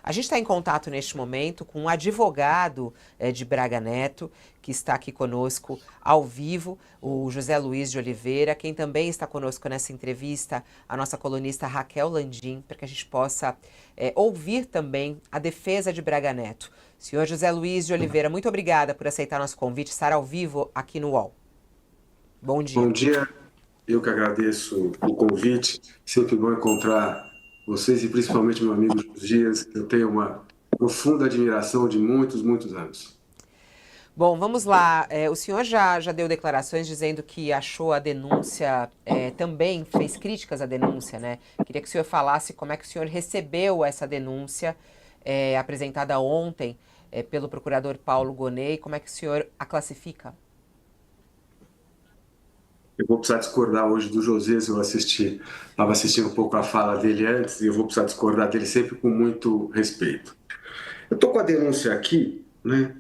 A gente está em contato neste momento com um advogado de Braga Neto, que está aqui conosco ao vivo, o José Luiz de Oliveira. Quem também está conosco nessa entrevista, a nossa colunista Raquel Landim, para que a gente possa ouvir também a defesa de Braga Neto. Senhor José Luiz de Oliveira, muito obrigada por aceitar nosso convite, estar ao vivo aqui no UOL. Bom dia. Bom dia, eu que agradeço o convite. Sempre bom encontrar vocês e principalmente meu amigo Josias, que eu tenho uma profunda admiração de muitos, muitos anos. Bom, vamos lá. O senhor já deu declarações dizendo que achou a denúncia, também fez críticas à denúncia, né? Queria que o senhor falasse como é que o senhor recebeu essa denúncia apresentada ontem pelo procurador Paulo Gonet e como é que o senhor a classifica? Eu vou precisar discordar hoje do Josias, estava assistindo um pouco a fala dele antes e eu vou precisar discordar dele sempre com muito respeito. Eu estou com a denúncia aqui, né?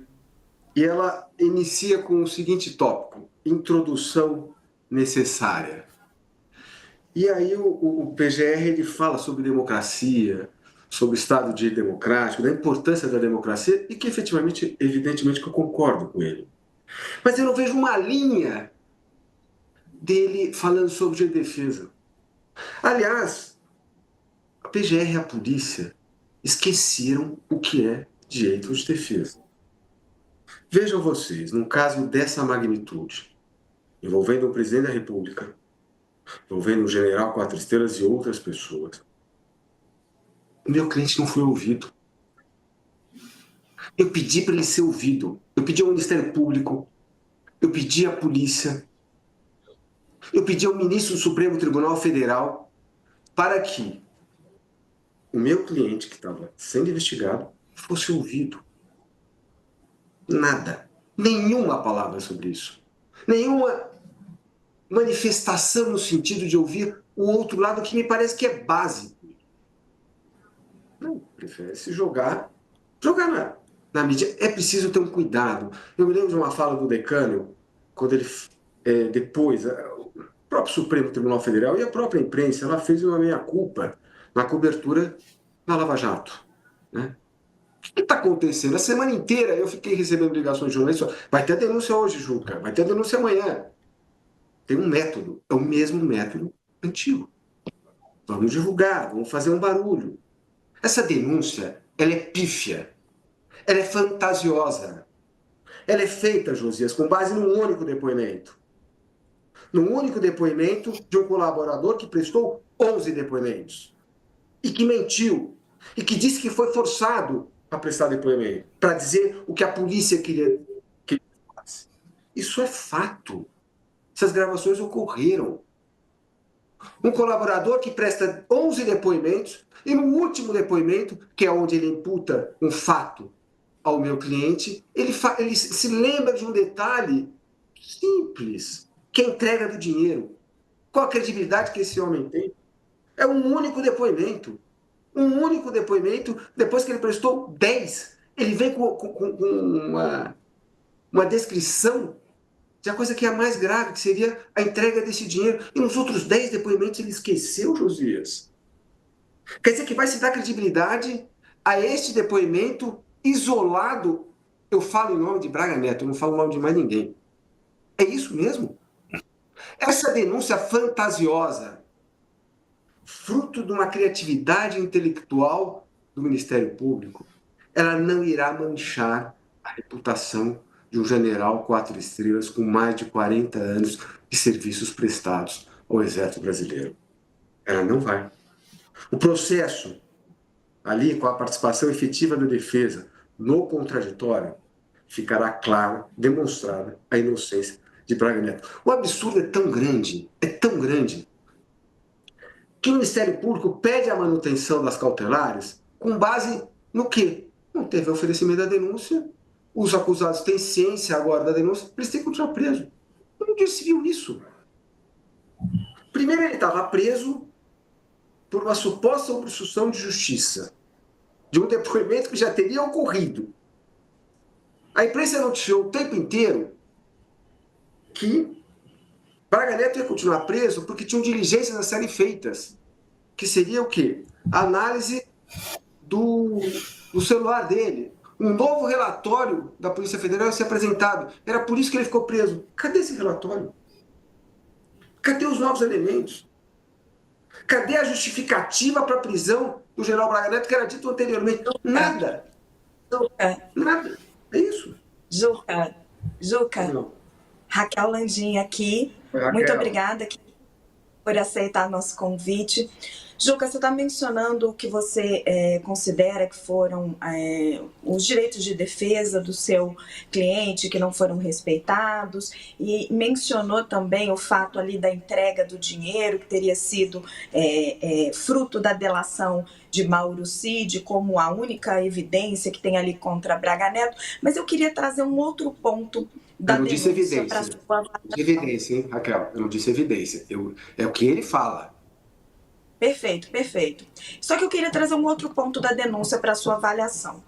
E ela inicia com o seguinte tópico: introdução necessária. E aí o PGR ele fala sobre democracia, sobre o Estado de Direito democrático, da importância da democracia e que efetivamente, evidentemente que eu concordo com ele. Mas eu não vejo uma linha dele falando sobre direito de defesa. Aliás, a PGR e a polícia esqueceram o que é direito de defesa. Vejam vocês, num caso dessa magnitude, envolvendo o presidente da República, envolvendo o general Quatro Estrelas e outras pessoas, o meu cliente não foi ouvido. Eu pedi para ele ser ouvido. Eu pedi ao Ministério Público, eu pedi à polícia, eu pedi ao ministro do Supremo Tribunal Federal para que o meu cliente, que estava sendo investigado, fosse ouvido. Nada. Nenhuma palavra sobre isso. Nenhuma manifestação no sentido de ouvir o outro lado, que me parece que é básico. Não, prefere se jogar na mídia. É preciso ter um cuidado. Eu me lembro de uma fala do decano, quando ele, depois, o próprio Supremo Tribunal Federal e a própria imprensa, ela fez uma meia-culpa na cobertura da Lava Jato, né? O que está acontecendo? A semana inteira eu fiquei recebendo ligações de jornalistas. Vai ter a denúncia hoje, Juca. Vai ter a denúncia amanhã. Tem um método. É o mesmo método antigo. Vamos divulgar, vamos fazer um barulho. Essa denúncia, ela é pífia. Ela é fantasiosa. Ela é feita, Josias, com base num único depoimento. Num único depoimento de um colaborador que prestou 11 depoimentos. E que mentiu. E que disse que foi forçado a prestar depoimento, para dizer o que a polícia queria que ele fizesse. Isso é fato. Essas gravações ocorreram. Um colaborador que presta 11 depoimentos e no último depoimento, que é onde ele imputa um fato ao meu cliente, ele se lembra de um detalhe simples, que é a entrega do dinheiro. Qual a credibilidade que esse homem tem? É um único depoimento. Um único depoimento, depois que ele prestou 10. Ele vem com uma descrição de a coisa que é a mais grave, que seria a entrega desse dinheiro. E nos outros 10 depoimentos ele esqueceu, Josias. Quer dizer que vai se dar credibilidade a este depoimento isolado. Eu falo em nome de Braga Neto, eu não falo em nome de mais ninguém. É isso mesmo? Essa denúncia fantasiosa, fruto de uma criatividade intelectual do Ministério Público, ela não irá manchar a reputação de um general 4 estrelas com mais de 40 anos de serviços prestados ao Exército Brasileiro. Ela não vai. O processo, ali com a participação efetiva da defesa no contraditório, ficará claro, demonstrada a inocência de Braga Neto. O absurdo é tão grande, que o Ministério Público pede a manutenção das cautelares com base no quê? Não teve oferecimento da denúncia, os acusados têm ciência agora da denúncia, eles têm que continuar presos. Onde se viu isso? Primeiro, ele estava preso por uma suposta obstrução de justiça, de um depoimento que já teria ocorrido. A imprensa noticiou o tempo inteiro que Braga Neto ia continuar preso porque tinham diligências a serem feitas, que seria o quê? A análise no celular dele, um novo relatório da Polícia Federal ia ser apresentado. Era por isso que ele ficou preso. Cadê esse relatório? Cadê os novos elementos? Cadê a justificativa para a prisão do general Braga Neto, que era dito anteriormente? Nada. Juca, Nada. É isso. Juca, Não. Raquel Landim aqui. Raquel. Muito obrigada aqui por aceitar nosso convite. Juca, você está mencionando que você considera que foram os direitos de defesa do seu cliente que não foram respeitados, e mencionou também o fato ali da entrega do dinheiro, que teria sido fruto da delação de Mauro Cid, como a única evidência que tem ali contra Braga Neto. Mas eu queria trazer um outro ponto da Eu não disse denúncia para a evidência. sua Não disse evidência, hein, Raquel? Eu não disse evidência. É o que ele fala. Perfeito, perfeito. Só que eu queria trazer um outro ponto da denúncia para a sua avaliação.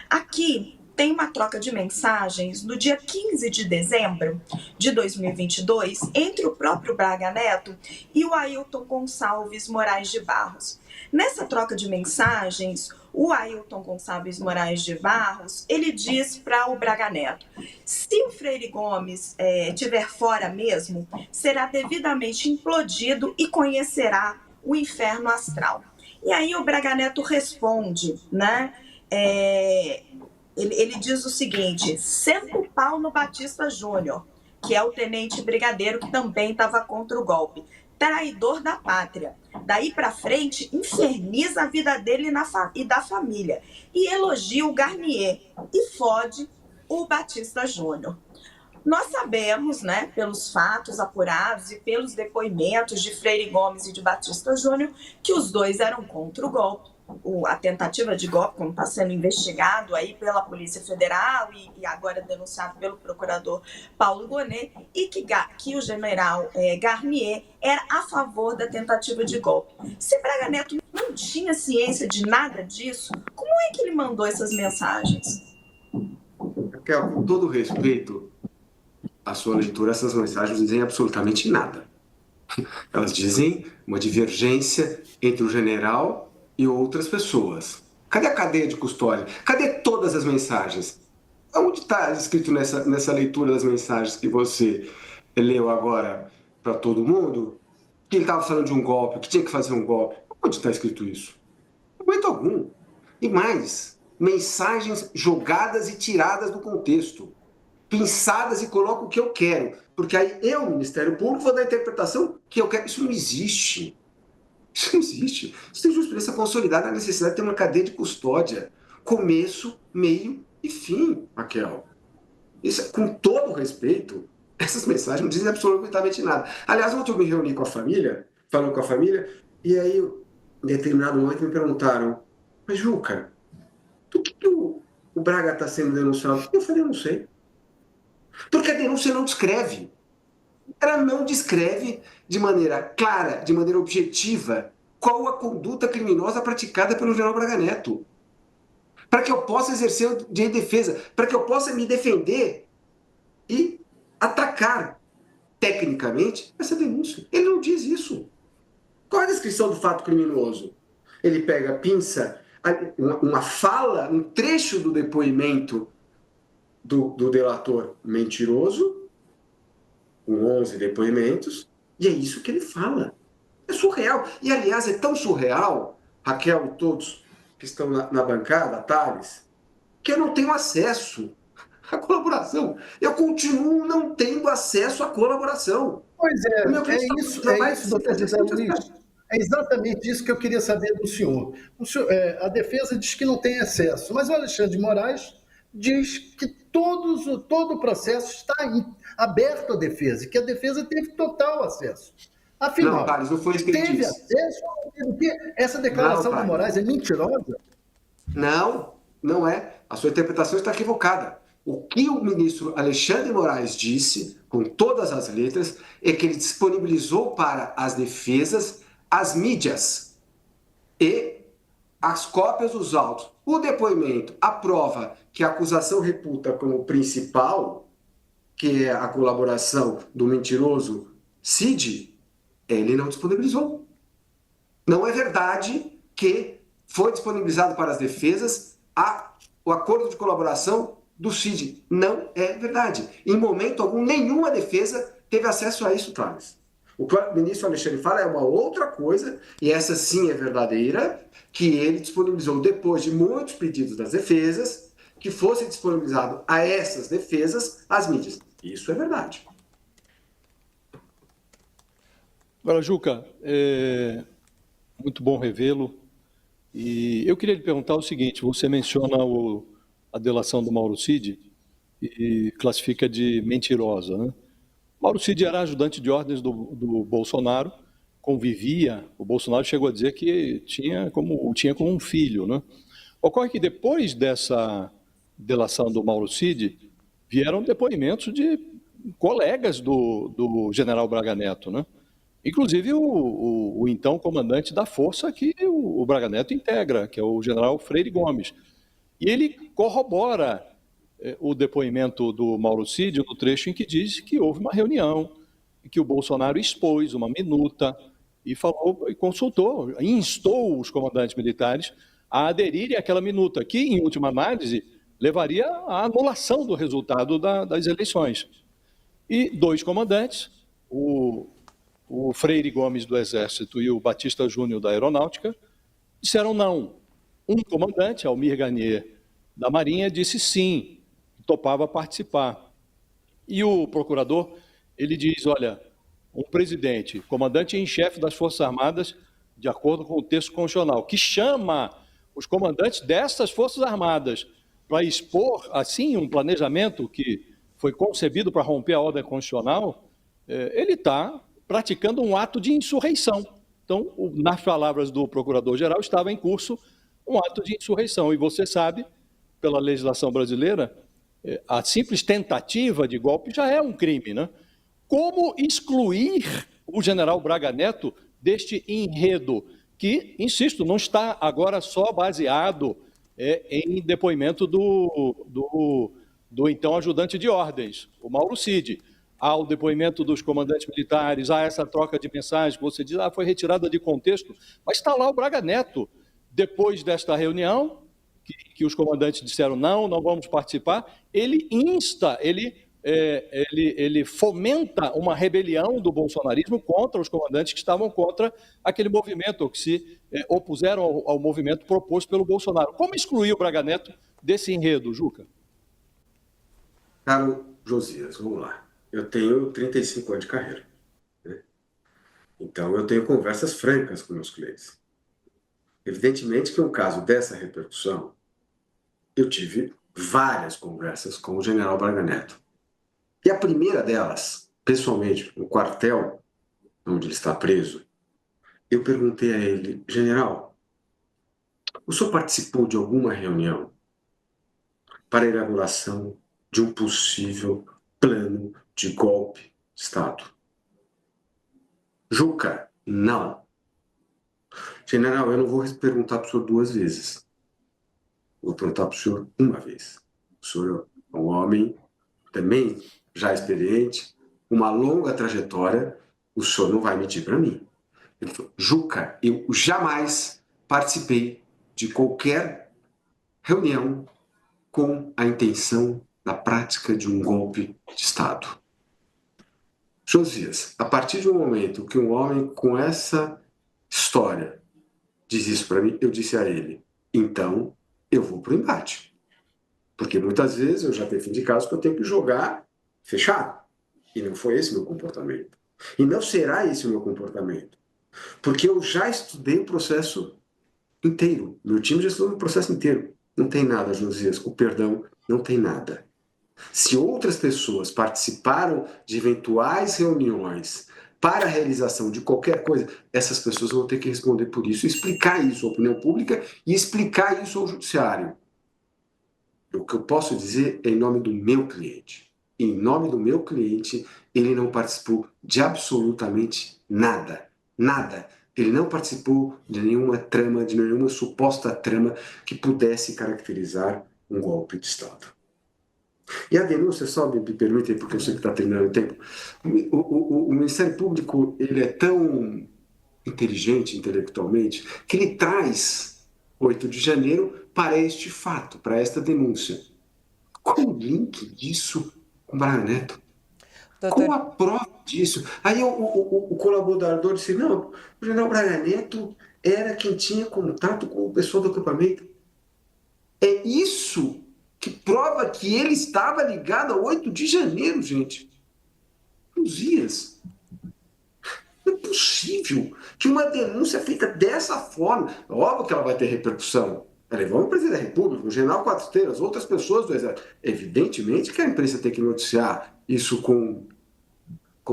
Aqui tem uma troca de mensagens no dia 15 de dezembro de 2022 entre o próprio Braga Neto e o Ailton Gonçalves Moraes de Barros. Nessa troca de mensagens, o Ailton Gonçalves Moraes de Barros, ele diz para o Braga Neto: se o Freire Gomes estiver fora mesmo, será devidamente implodido e conhecerá o inferno astral. E aí o Braga Neto responde, né? Ele diz o seguinte: senta o pau no Batista Júnior, que é o tenente brigadeiro que também estava contra o golpe. Traidor da pátria. Daí para frente, inferniza a vida dele e da família. E elogia o Garnier e fode o Batista Júnior. Nós sabemos, né, pelos fatos apurados e pelos depoimentos de Freire Gomes e de Batista Júnior, que os dois eram contra o golpe, a tentativa de golpe, como está sendo investigado aí pela Polícia Federal e agora denunciado pelo procurador Paulo Gonet, e que o general Garnier era a favor da tentativa de golpe. Se Braga Neto não tinha ciência de nada disso, como é que ele mandou essas mensagens? Raquel, com todo respeito à sua leitura, essas mensagens não dizem absolutamente nada. Elas dizem uma divergência entre o general e outras pessoas. Cadê a cadeia de custódia? Cadê todas as mensagens? Onde está escrito nessa leitura das mensagens que você leu agora para todo mundo que ele estava falando de um golpe, que tinha que fazer um golpe? Onde está escrito isso? Em momento algum. E mais, mensagens jogadas e tiradas do contexto, pensadas e coloco o que eu quero, porque aí eu, Ministério Público, vou dar a interpretação que eu quero. Isso não existe. Isso não existe. Isso tem jurisprudência consolidada a necessidade de ter uma cadeia de custódia. Começo, meio e fim, Raquel. Isso, com todo respeito, essas mensagens não dizem absolutamente nada. Aliás, ontem eu me reuni com a família, falando com a família, e aí, em determinado momento, me perguntaram: mas, Juca, do que o Braga está sendo denunciado? Eu falei: eu não sei. Porque a denúncia não descreve. Ela não descreve de maneira clara, de maneira objetiva, qual a conduta criminosa praticada pelo general Braga Neto. Para que eu possa exercer o direito de defesa, para que eu possa me defender e atacar tecnicamente essa denúncia. Ele não diz isso. Qual é a descrição do fato criminoso? Ele pega, pinça uma fala, um trecho do depoimento do delator mentiroso, com 11 depoimentos, e é isso que ele fala. É surreal. E, aliás, é tão surreal, Raquel e todos que estão na bancada, Thales, que eu não tenho acesso à colaboração. Eu continuo não tendo acesso à colaboração. Pois é isso, doutor José Luiz. É exatamente isso que eu queria saber do senhor. A defesa diz que não tem acesso, mas o Alexandre de Moraes diz que todo o processo está aberto à defesa, e que a defesa teve total acesso. Afinal, não, Thales, não foi isso que ele teve disse. acesso? Essa declaração Não, do Moraes é mentirosa? Não, não é. A sua interpretação está equivocada. O que o ministro Alexandre de Moraes disse, com todas as letras, é que ele disponibilizou para as defesas as mídias e as cópias dos autos, o depoimento, a prova que a acusação reputa como principal, que é a colaboração do mentiroso Cid, ele não disponibilizou. Não é verdade que foi disponibilizado para as defesas o acordo de colaboração do CID. Não é verdade. Em momento algum, nenhuma defesa teve acesso a isso, Thales. O que o ministro Alexandre fala é uma outra coisa, e essa sim é verdadeira, que ele disponibilizou depois de muitos pedidos das defesas, que fosse disponibilizado a essas defesas as mídias. Isso é verdade. Agora, Juca, muito bom revê-lo. E eu queria lhe perguntar o seguinte: você menciona a delação do Mauro Cid e classifica de mentirosa, né? Mauro Cid era ajudante de ordens do Bolsonaro, convivia. O Bolsonaro chegou a dizer que tinha como um filho, né? Ocorre que depois dessa delação do Mauro Cid, vieram depoimentos de colegas do general Braga Neto, né? Inclusive o então comandante da força que o Braga Neto integra, que é o general Freire Gomes. E ele corrobora o depoimento do Mauro Cid no trecho em que diz que houve uma reunião, que o Bolsonaro expôs uma minuta e falou, e consultou, instou os comandantes militares a aderirem àquela minuta, que, em última análise, levaria à anulação do resultado das eleições. E dois comandantes, o Freire Gomes do Exército e o Batista Júnior da Aeronáutica, disseram não. Um comandante, Almir Garnier, da Marinha, disse sim, topava participar. E o procurador, ele diz, olha, um presidente, comandante em chefe das Forças Armadas, de acordo com o texto constitucional, que chama os comandantes dessas Forças Armadas para expor, assim, um planejamento que foi concebido para romper a ordem constitucional, ele está praticando um ato de insurreição. Então, nas palavras do procurador-geral, estava em curso um ato de insurreição. E você sabe, pela legislação brasileira, a simples tentativa de golpe já é um crime, né? Como excluir o general Braga Neto deste enredo, que, insisto, não está agora só baseado em depoimento do então ajudante de ordens, o Mauro Cid. Há o depoimento dos comandantes militares, há essa troca de mensagens que você diz, foi retirada de contexto, mas está lá o Braga Neto. Depois desta reunião, que os comandantes disseram não vamos participar, ele insta, ele fomenta uma rebelião do bolsonarismo contra os comandantes que estavam contra aquele movimento, ou que se opuseram ao movimento proposto pelo Bolsonaro. Como excluir o Braga Neto desse enredo, Juca? Caro Josias, vamos lá. Eu tenho 35 anos de carreira, né? Então eu tenho conversas francas com meus clientes. Evidentemente que um caso dessa repercussão, eu tive várias conversas com o general Braga Neto. E a primeira delas, pessoalmente, no quartel onde ele está preso, eu perguntei a ele, general, o senhor participou de alguma reunião para a elaboração de um possível plano de golpe de Estado? Juca, não. General, eu não vou perguntar para o senhor duas vezes. Vou perguntar para o senhor uma vez. O senhor é um homem também já experiente, uma longa trajetória, o senhor não vai mentir para mim. Ele falou, Juca, eu jamais participei de qualquer reunião com a intenção da prática de um golpe de Estado. Josias, a partir de um momento que um homem com essa história diz isso para mim, eu disse a ele, então eu vou para o embate. Porque muitas vezes eu já defendi casos que eu tenho que jogar fechado. E não foi esse o meu comportamento. E não será esse o meu comportamento. Porque eu já estudei o processo inteiro. Meu time já estudou o processo inteiro. Não tem nada, Josias, com perdão, não tem nada. Se outras pessoas participaram de eventuais reuniões para a realização de qualquer coisa, essas pessoas vão ter que responder por isso, explicar isso à opinião pública e explicar isso ao judiciário. O que eu posso dizer é em nome do meu cliente. Em nome do meu cliente, ele não participou de absolutamente nada. Nada. Ele não participou de nenhuma trama, de nenhuma suposta trama que pudesse caracterizar um golpe de Estado. E a denúncia, só me permitem, porque eu sei que está terminando o tempo, o Ministério Público ele é tão inteligente intelectualmente que ele traz 8 de janeiro para este fato, para esta denúncia. Qual o link disso com Braga Neto? Doutor, Qual a prova disso? Aí o colaborador disse, não, o general Braga Neto era quem tinha contato com o pessoal do acampamento. É isso que prova que ele estava ligado ao 8 de janeiro, gente. Dias. Não é possível que uma denúncia feita dessa forma, óbvio que ela vai ter repercussão. Vamos o presidente da República, o general Quatro Estrelas, outras pessoas do Exército. Evidentemente que a imprensa tem que noticiar isso com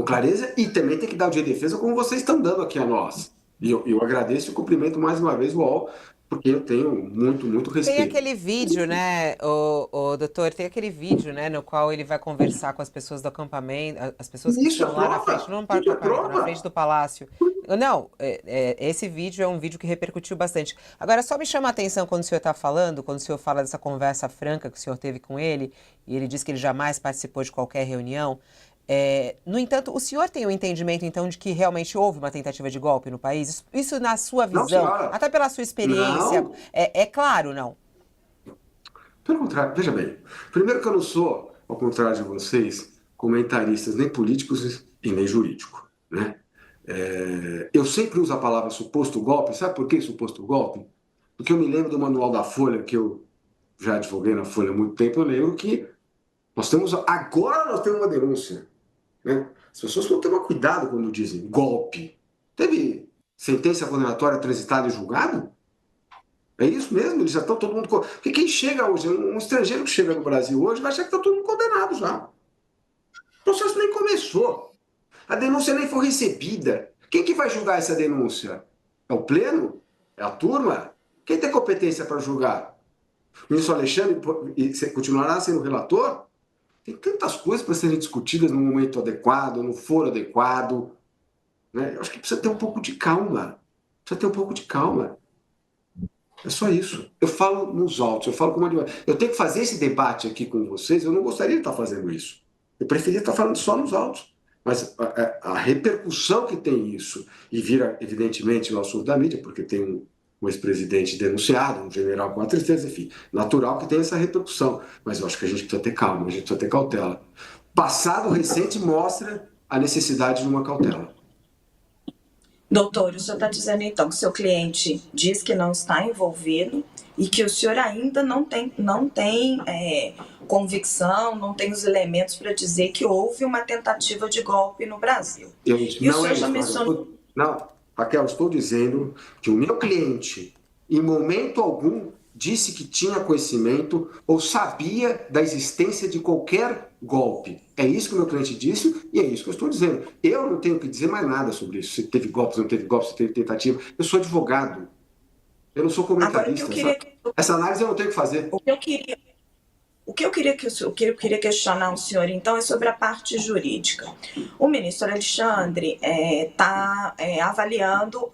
clareza e também tem que dar o dia de defesa como vocês estão dando aqui a nós. E eu agradeço e cumprimento mais uma vez o UOL, porque eu tenho muito, muito respeito. tem aquele vídeo, né, o doutor, tem aquele vídeo, né, no qual ele vai conversar com as pessoas do acampamento, as pessoas que Isso é estão lá na prova. frente, não para o Isso é acampamento, na prova. frente do palácio. Não, esse vídeo é um vídeo que repercutiu bastante. Agora, só me chama a atenção quando o senhor está falando, quando o senhor fala dessa conversa franca que o senhor teve com ele, e ele diz que ele jamais participou de qualquer reunião. No entanto, o senhor tem o entendimento, então, de que realmente houve uma tentativa de golpe no país? Isso na sua Não, visão, senhora. até pela sua experiência, Não. é claro, não? Pelo contrário, veja bem. Primeiro que eu não sou, ao contrário de vocês, comentaristas nem políticos e nem jurídico, né? Eu sempre uso a palavra suposto golpe. Sabe por que suposto golpe? Porque eu me lembro do manual da Folha, que eu já advoguei na Folha há muito tempo, eu lembro que agora nós temos uma denúncia, né? As pessoas vão tomar cuidado quando dizem golpe. Teve sentença condenatória transitada e julgado? É isso mesmo? Eles já estão todo mundo... Porque quem chega hoje, um estrangeiro que chega no Brasil hoje, vai achar que está todo mundo condenado já. O processo nem começou. A denúncia nem foi recebida. Quem que vai julgar essa denúncia? É o pleno? É a turma? Quem tem competência para julgar? O ministro Alexandre continuará sendo relator? Tem tantas coisas para serem discutidas no momento adequado, no foro adequado, né? Eu acho que precisa ter um pouco de calma. Precisa ter um pouco de calma. É só isso. Eu falo nos autos, eu falo como advogado. Eu tenho que fazer esse debate aqui com vocês, eu não gostaria de estar fazendo isso. Eu preferia estar falando só nos autos. Mas a repercussão que tem isso, e vira, evidentemente, o assunto da mídia, porque tem um ex-presidente denunciado, um general com a tristeza, enfim, natural que tenha essa repercussão. Mas eu acho que a gente precisa ter calma, a gente precisa ter cautela. Passado recente mostra a necessidade de uma cautela. Doutor, o senhor está dizendo então que seu cliente diz que não está envolvido e que o senhor ainda não tem convicção, não tem os elementos para dizer que houve uma tentativa de golpe no Brasil. Não, Raquel, estou dizendo que o meu cliente, em momento algum, disse que tinha conhecimento ou sabia da existência de qualquer golpe. É isso que o meu cliente disse e é isso que eu estou dizendo. Eu não tenho que dizer mais nada sobre isso. Se teve golpe, se não teve golpe, se teve tentativa. Eu sou advogado. Eu não sou comentarista. Essa análise eu não tenho que fazer. O que eu queria questionar o senhor, então, é sobre a parte jurídica. O ministro Alexandre está avaliando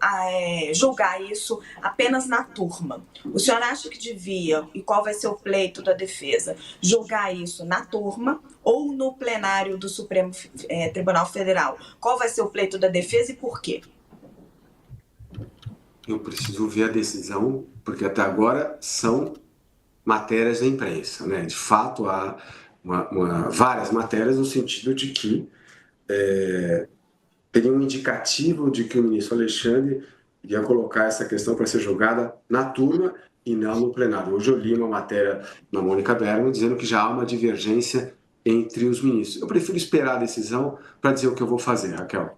julgar isso apenas na turma. O senhor acha que devia, e qual vai ser o pleito da defesa, julgar isso na turma ou no plenário do Supremo Tribunal Federal? Qual vai ser o pleito da defesa e por quê? Eu preciso ver a decisão, porque até agora são matérias da imprensa, né? De fato, há várias matérias no sentido de que teria um indicativo de que o ministro Alexandre iria colocar essa questão para ser julgada na turma e não no plenário. Hoje eu li uma matéria na Mônica Bergman dizendo que já há uma divergência entre os ministros. Eu prefiro esperar a decisão para dizer o que eu vou fazer, Raquel.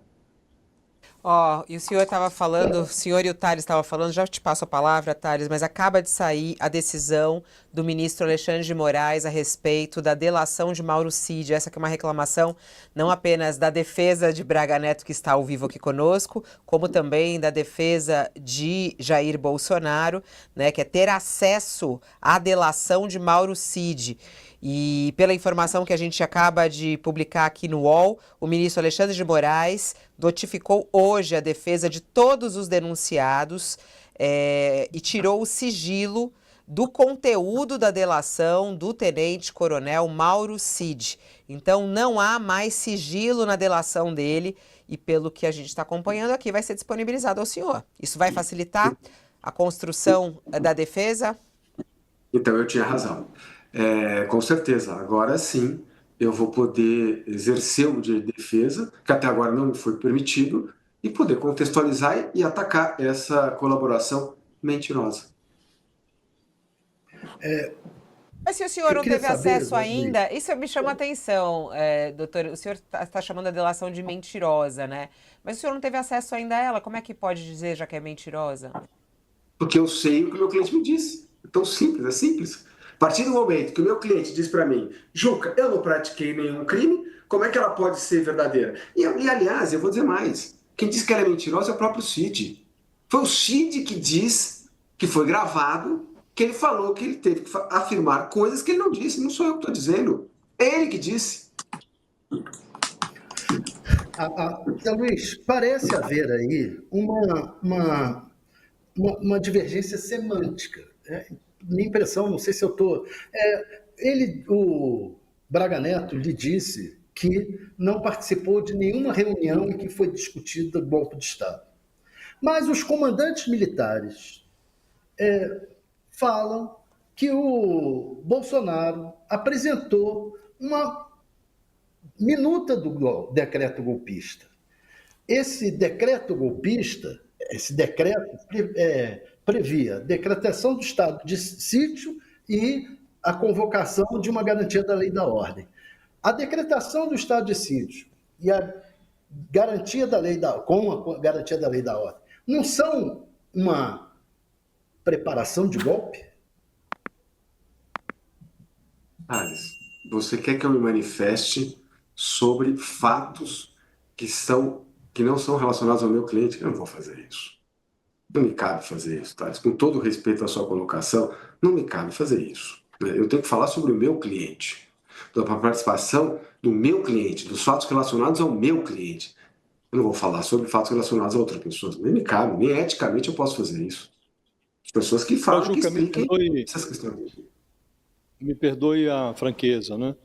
E o senhor estava falando, o senhor e o Thales estavam falando, já te passo a palavra, Thales, mas acaba de sair a decisão do ministro Alexandre de Moraes a respeito da delação de Mauro Cid. Essa que é uma reclamação não apenas da defesa de Braga Neto, que está ao vivo aqui conosco, como também da defesa de Jair Bolsonaro, né, que é ter acesso à delação de Mauro Cid. E pela informação que a gente acaba de publicar aqui no UOL, o ministro Alexandre de Moraes notificou hoje a defesa de todos os denunciados e tirou o sigilo do conteúdo da delação do tenente-coronel Mauro Cid. Então não há mais sigilo na delação dele e pelo que a gente está acompanhando aqui vai ser disponibilizado ao senhor. Isso vai facilitar a construção da defesa? Então eu tinha razão. Com certeza, agora sim eu vou poder exercer o direito de defesa, que até agora não me foi permitido, e poder contextualizar e atacar essa colaboração mentirosa. Mas se o senhor Eu não queria teve saber, acesso Zé Luiz, ainda, isso me chama atenção, doutor. O senhor está chamando a delação de mentirosa, né? Mas o senhor não teve acesso ainda a ela, como é que pode dizer já que é mentirosa? Porque eu sei o que o meu cliente me disse. É tão simples, é simples. A partir do momento que o meu cliente diz para mim, Juca, eu não pratiquei nenhum crime, como é que ela pode ser verdadeira? Aliás, eu vou dizer mais. Quem diz que ela é mentirosa é o próprio Cid. Foi o Cid que diz que foi gravado, que ele falou que ele teve que afirmar coisas que ele não disse. Não sou eu que estou dizendo. É ele que disse. Zé Luiz, parece haver aí uma divergência semântica. Né? Minha impressão, não sei se eu estou. O Braga Neto lhe disse que não participou de nenhuma reunião em que foi discutido o golpe de Estado. Mas os comandantes militares falam que o Bolsonaro apresentou uma minuta do decreto golpista. Esse decreto golpista, esse decreto previa decretação do estado de sítio e a convocação de uma garantia da lei e da ordem. A decretação do estado de sítio e a garantia da lei com a garantia da lei e da ordem não são uma preparação de golpe? Alice, você quer que eu me manifeste sobre fatos que não são relacionados ao meu cliente? Eu não vou fazer isso. Não me cabe fazer isso, Thales. Com todo o respeito à sua colocação, não me cabe fazer isso. Eu tenho que falar sobre o meu cliente, da participação do meu cliente, dos fatos relacionados ao meu cliente. Eu não vou falar sobre fatos relacionados a outras pessoas. Nem me cabe, nem eticamente eu posso fazer isso. As pessoas que falam, Juca, que expliquem essas questões. Me perdoe a franqueza, né?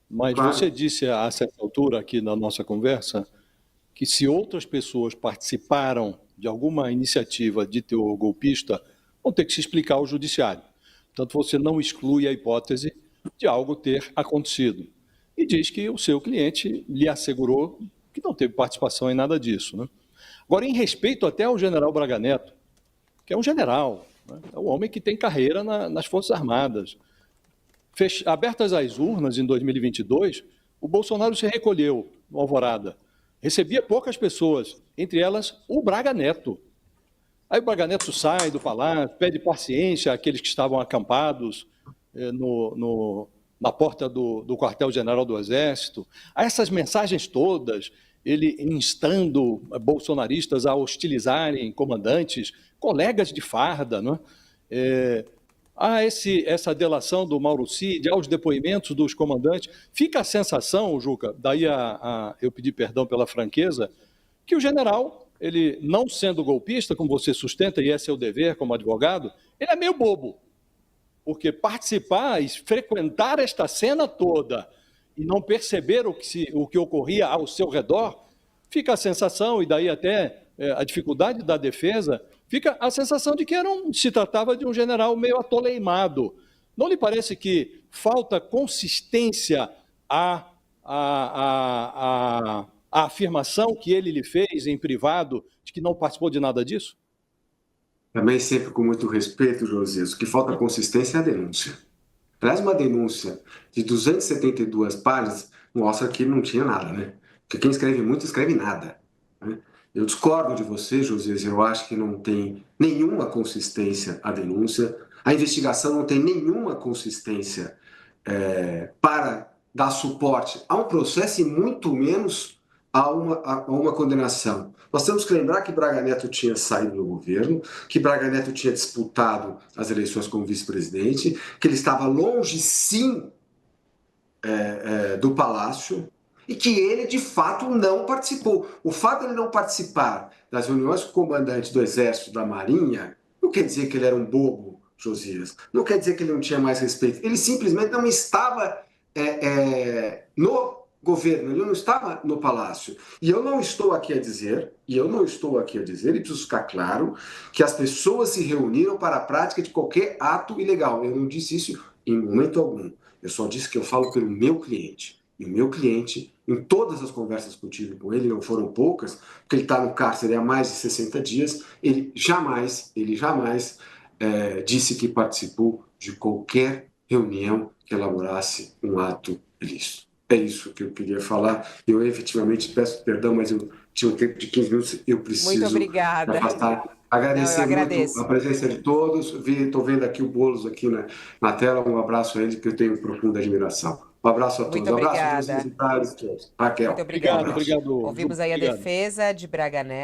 Mas Claro. você disse a certa altura aqui na nossa conversa que se outras pessoas participaram de alguma iniciativa de teor golpista, vão ter que se explicar ao judiciário. Portanto, você não exclui a hipótese de algo ter acontecido. E diz que o seu cliente lhe assegurou que não teve participação em nada disso, né? Agora, em respeito até ao general Braga Neto, que é um general, né? É um homem que tem carreira nas Forças Armadas. Abertas as urnas em 2022, o Bolsonaro se recolheu no Alvorada. Recebia poucas pessoas, entre elas o Braga Neto. Aí o Braga Neto sai do palácio, pede paciência àqueles que estavam acampados na porta do quartel-general do Exército. Há essas mensagens todas, ele instando bolsonaristas a hostilizarem comandantes, colegas de farda, não é? Há essa delação do Mauro Cid, aos depoimentos dos comandantes. Fica a sensação, Juca, daí eu pedi perdão pela franqueza, que o general, ele não sendo golpista, como você sustenta, e é seu dever como advogado, ele é meio bobo. Porque participar e frequentar esta cena toda e não perceber o que ocorria ao seu redor, fica a sensação, e daí até a dificuldade da defesa, fica a sensação de que se tratava de um general meio atoleimado. Não lhe parece que falta consistência à afirmação que ele lhe fez em privado de que não participou de nada disso? Também sempre com muito respeito, Josias, o que falta consistência é a denúncia. Aliás, uma denúncia de 272 páginas mostra que não tinha nada, né? Porque quem escreve muito, escreve nada, né? Eu discordo de você, Josias, eu acho que não tem nenhuma consistência a denúncia, a investigação não tem nenhuma consistência para dar suporte a um processo e muito menos a uma condenação. Nós temos que lembrar que Braga Neto tinha saído do governo, que Braga Neto tinha disputado as eleições como vice-presidente, que ele estava longe, sim, do Palácio, e que ele, de fato, não participou. O fato de ele não participar das reuniões com o comandante do Exército, da Marinha, não quer dizer que ele era um bobo, Josias. Não quer dizer que ele não tinha mais respeito. Ele simplesmente não estava governo, ele não estava no palácio. E eu não estou aqui a dizer, e preciso ficar claro, que as pessoas se reuniram para a prática de qualquer ato ilegal. Eu não disse isso em momento algum. Eu só disse que eu falo pelo meu cliente. E o meu cliente, em todas as conversas que eu tive com ele, não foram poucas, porque ele está no cárcere há mais de 60 dias, ele jamais disse que participou de qualquer reunião que elaborasse um ato ilícito. É isso que eu queria falar. Eu efetivamente peço perdão, mas eu tinha um tempo de 15 minutos, eu preciso Muito obrigada. me afastar. Não, eu Agradecer muito agradeço. a presença de todos. Estou vendo aqui o Boulos aqui na tela. Um abraço a ele, que eu tenho profunda admiração. Um abraço a todos. Muito Um abraço aos obrigada. visitários todos. Raquel, Muito obrigada. um abraço. Obrigado. Ouvimos Juca, aí a obrigado. defesa de Braga Neto.